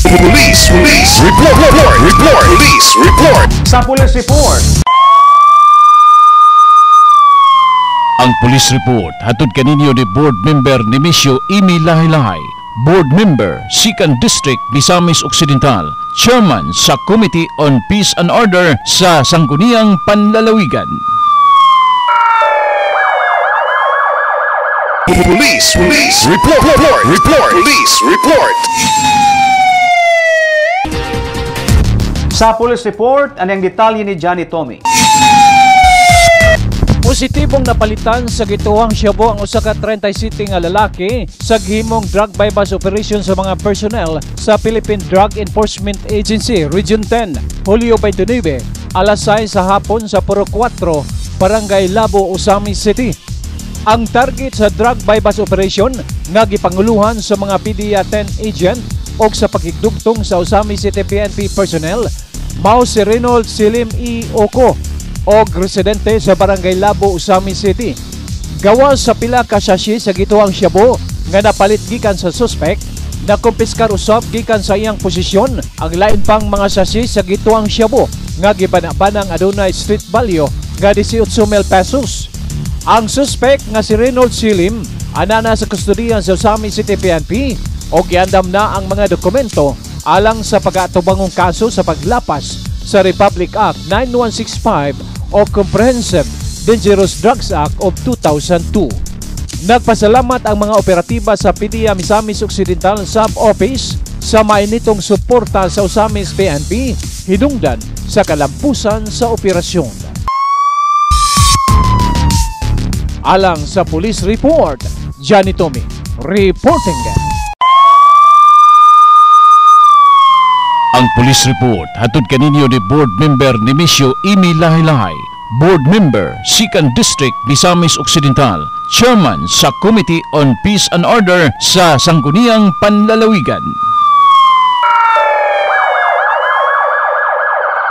Police report. Police report. Sa Police Report. Ang Police Report hatod kaninyo ni Board Member Nemesio Imi Lahi-Lahi, Board Member, 2nd District, Misamis Occidental, Chairman sa Committee on Peace and Order sa Sangguniang Panlalawigan. Police report. Police report. Sa Police Report, anong detalye ni Johnny Tommy? Positibong napalitan sa gituwang Shabu ang usa ka 37 nga lalaki sa gihimong drug bypass operation sa mga personnel sa Philippine Drug Enforcement Agency Region 10, Hulyo 29, alas 6 sa hapon sa Puro 4, Barangay Labo, Osamis City. Ang target sa drug bypass operation nga gipanguluhan sa mga PDEA 10 agent o sa pakigdugtong sa Osamis City PNP personnel mao si Reynold Silim E. Oco o residente sa Barangay Labo, Osamis City. Gawas sa pila ka sachet sa gituwang shabu nga napalit gikan sa suspect, nakumpiskar usab gikan sa iyang posisyon ang lain pang mga sachet sa gituwang shabu nga gibana-banang adunay street value nga 18,000 pesos. Ang suspect nga si Reynold Silim anana sa kustodiyan sa Osamis City PNP o giandam na ang mga dokumento alang sa pag-atubangong kaso sa paglapas sa Republic Act 9165 o Comprehensive Dangerous Drugs Act of 2002. Nagpasalamat ang mga operatiba sa PDEA Misamis Occidental Sub-Office sa mainitong suporta sa Osamis PNP hinungdan sa kalampusan sa operasyon. Alang sa Police Report, Johnny Tommy reporting. Ang Police Report hatod kaninyo ni Board Member Nemesio Imi Lahi-Lahi, Board Member, 2nd District, Misamis Occidental, Chairman sa Committee on Peace and Order sa Sangguniang Panlalawigan.